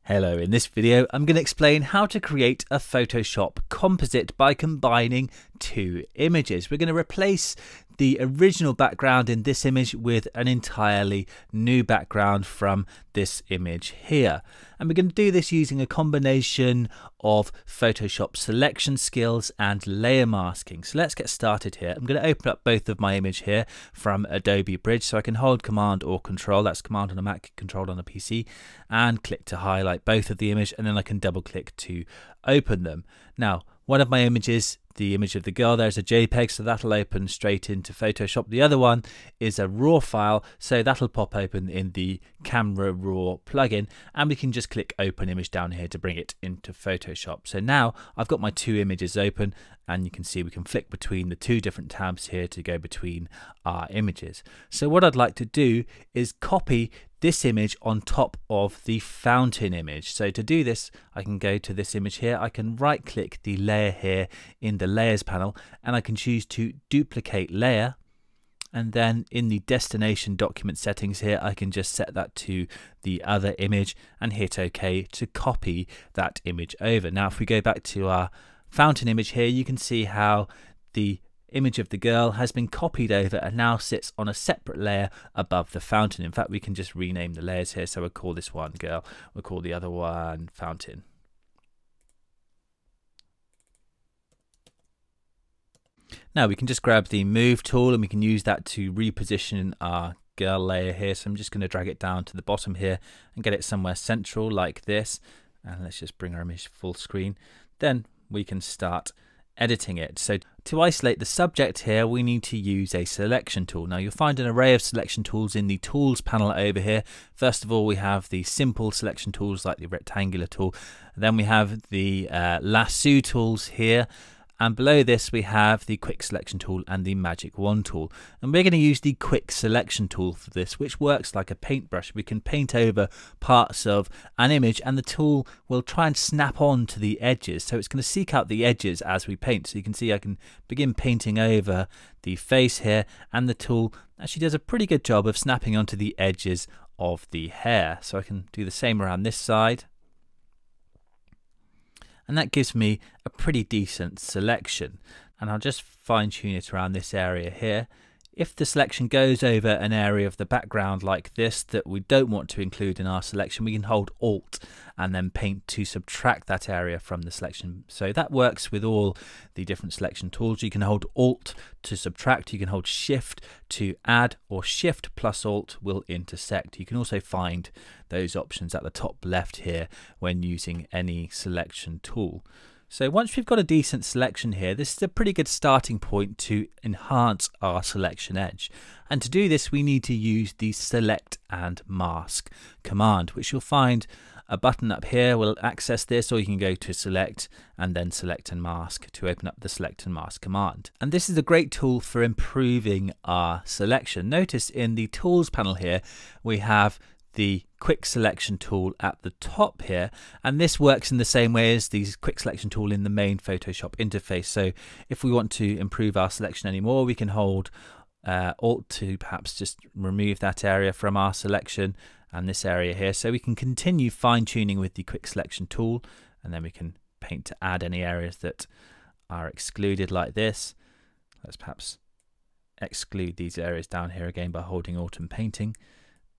Hello, in this video I'm going to explain how to create a Photoshop composite by combining two images. We're going to replace the original background in this image with an entirely new background from this image here. And we're going to do this using a combination of Photoshop selection skills and layer masking. So let's get started here. I'm going to open up both of my image here from Adobe Bridge, so I can hold Command or Control, that's Command on a Mac, Control on a PC, and click to highlight both of the image, and then I can double click to open them. Now, one of my images, the image of the girl, there's a JPEG, so that'll open straight into Photoshop. The other one is a RAW file, so that'll pop open in the Camera Raw plugin, and we can just click Open Image down here to bring it into Photoshop. So now I've got my two images open, and you can see we can flick between the two different tabs here to go between our images. So what I'd like to do is copy this image on top of the fountain image. So to do this, I can go to this image here, I can right click the layer here in the layers panel, and I can choose to duplicate layer, and then in the destination document settings here I can just set that to the other image and hit OK to copy that image over. Now if we go back to our fountain image here, you can see how the image of the girl has been copied over and now sits on a separate layer above the fountain. In fact, we can just rename the layers here. So we'll call this one girl, we'll call the other one fountain. Now we can just grab the move tool and we can use that to reposition our girl layer here. So I'm just going to drag it down to the bottom here and get it somewhere central like this. And let's just bring our image full screen. Then we can start editing it. So to isolate the subject here, we need to use a selection tool. Now you'll find an array of selection tools in the tools panel over here. First of all, we have the simple selection tools like the rectangular tool. Then we have the lasso tools here. And below this we have the quick selection tool and the magic wand tool. And we're going to use the quick selection tool for this, which works like a paintbrush. We can paint over parts of an image and the tool will try and snap on to the edges. So it's going to seek out the edges as we paint. So you can see I can begin painting over the face here, and the tool actually does a pretty good job of snapping onto the edges of the hair. So I can do the same around this side. And that gives me a pretty decent selection, and I'll just fine tune it around this area here. If the selection goes over an area of the background like this that we don't want to include in our selection, we can hold Alt and then Paint to subtract that area from the selection. So that works with all the different selection tools. You can hold Alt to subtract, you can hold Shift to add, or Shift plus Alt will intersect. You can also find those options at the top left here when using any selection tool. So once we've got a decent selection here, this is a pretty good starting point to enhance our selection edge. And to do this, we need to use the Select and Mask command, which you'll find a button up here will access this, or you can go to Select and then Select and Mask to open up the Select and Mask command. And this is a great tool for improving our selection. Notice in the Tools panel here, we have the quick selection tool at the top here, and this works in the same way as the quick selection tool in the main Photoshop interface. So if we want to improve our selection anymore, we can hold Alt to perhaps just remove that area from our selection and this area here. So we can continue fine-tuning with the quick selection tool, and then we can paint to add any areas that are excluded like this. Let's perhaps exclude these areas down here again by holding Alt and painting.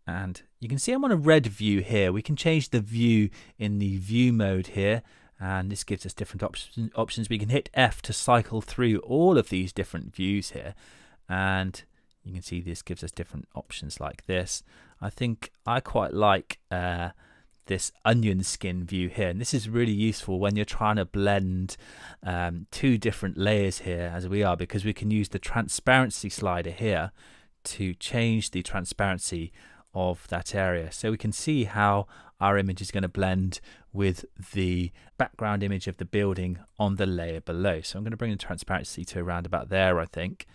And you can see I'm on a red view here. We can change the view in the view mode here, and this gives us different options. We can hit F to cycle through all of these different views here, and you can see this gives us different options like this. I think I quite like this onion skin view here, and this is really useful when you're trying to blend two different layers here as we are, because we can use the transparency slider here to change the transparency of that area. So we can see how our image is going to blend with the background image of the building on the layer below. So I'm going to bring the transparency to around about there, I think,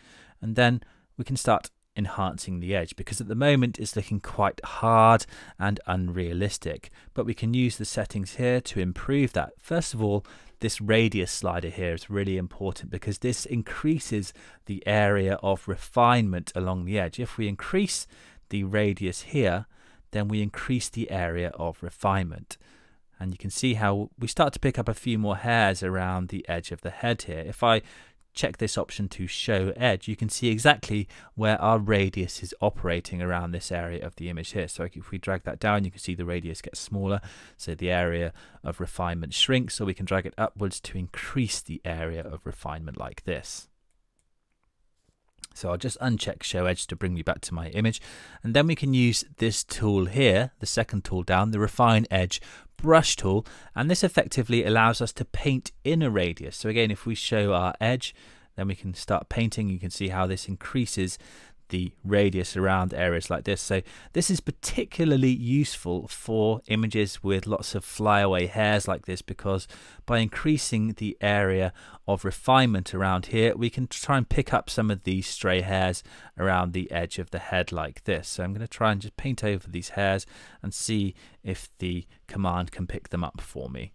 and then we can start enhancing the edge, because at the moment it's looking quite hard and unrealistic, but we can use the settings here to improve that. First of all, this radius slider here is really important because this increases the area of refinement along the edge. If we increase the radius here, then we increase the area of refinement. And you can see how we start to pick up a few more hairs around the edge of the head here. If I check this option to show edge, you can see exactly where our radius is operating around this area of the image here. So if we drag that down, you can see the radius gets smaller, so the area of refinement shrinks, or we can drag it upwards to increase the area of refinement like this. So I'll just uncheck show edge to bring me back to my image, and then we can use this tool here, the second tool down, the refine edge brush tool, and this effectively allows us to paint in a radius. So again, if we show our edge, then we can start painting. You can see how this increases the radius around areas like this. So this is particularly useful for images with lots of flyaway hairs like this, because by increasing the area of refinement around here, we can try and pick up some of these stray hairs around the edge of the head like this. So I'm going to try and just paint over these hairs and see if the command can pick them up for me.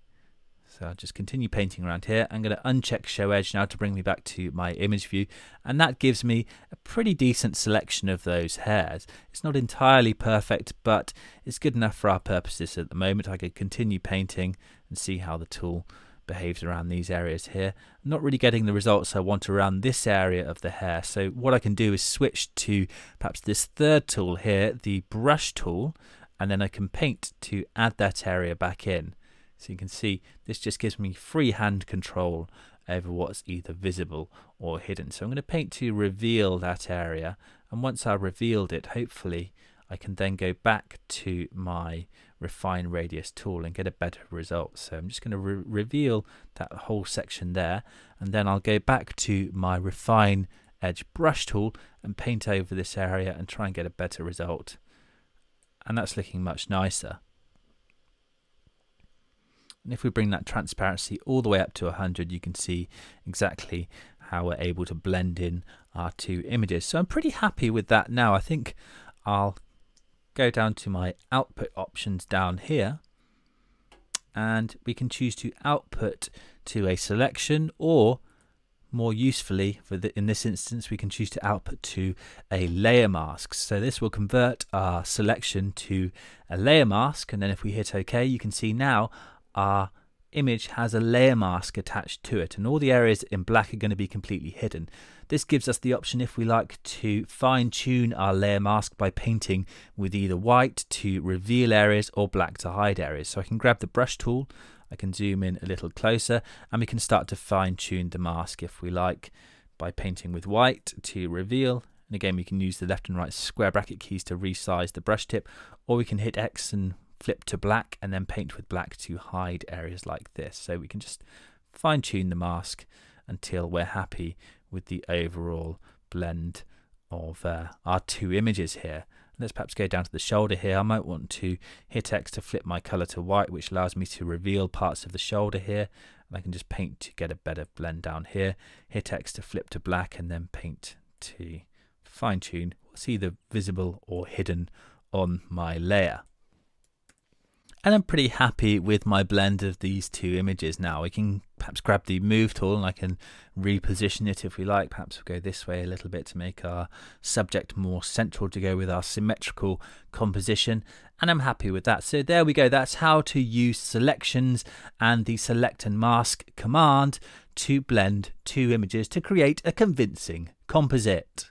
So I'll just continue painting around here. I'm going to uncheck show edge now to bring me back to my image view, and that gives me a pretty decent selection of those hairs. It's not entirely perfect, but it's good enough for our purposes at the moment. I could continue painting and see how the tool behaves around these areas here. I'm not really getting the results I want around this area of the hair, so what I can do is switch to perhaps this third tool here, the brush tool, and then I can paint to add that area back in. So you can see this just gives me free hand control over what's either visible or hidden. So I'm going to paint to reveal that area, and once I've revealed it, hopefully I can then go back to my refine radius tool and get a better result. So I'm just going to reveal that whole section there, and then I'll go back to my refine edge brush tool and paint over this area and try and get a better result. And that's looking much nicer. And if we bring that transparency all the way up to 100, you can see exactly how we're able to blend in our two images. So I'm pretty happy with that now. I think I'll go down to my output options down here, and we can choose to output to a selection, or more usefully in this instance, we can choose to output to a layer mask. So this will convert our selection to a layer mask, and then if we hit OK, you can see now our image has a layer mask attached to it, and all the areas in black are going to be completely hidden. This gives us the option, if we like, to fine-tune our layer mask by painting with either white to reveal areas or black to hide areas. So I can grab the brush tool, I can zoom in a little closer, and we can start to fine-tune the mask if we like by painting with white to reveal. And again, we can use the left and right square bracket keys to resize the brush tip, or we can hit X and flip to black and then paint with black to hide areas like this. So we can just fine tune the mask until we're happy with the overall blend of our two images here. Let's perhaps go down to the shoulder here. I might want to hit X to flip my color to white, which allows me to reveal parts of the shoulder here. And I can just paint to get a better blend down here. Hit X to flip to black and then paint to fine tune what's either visible or hidden on my layer. And I'm pretty happy with my blend of these two images now. We can perhaps grab the move tool and I can reposition it if we like. Perhaps we'll go this way a little bit to make our subject more central to go with our symmetrical composition. And I'm happy with that. So there we go. That's how to use selections and the select and mask command to blend two images to create a convincing composite.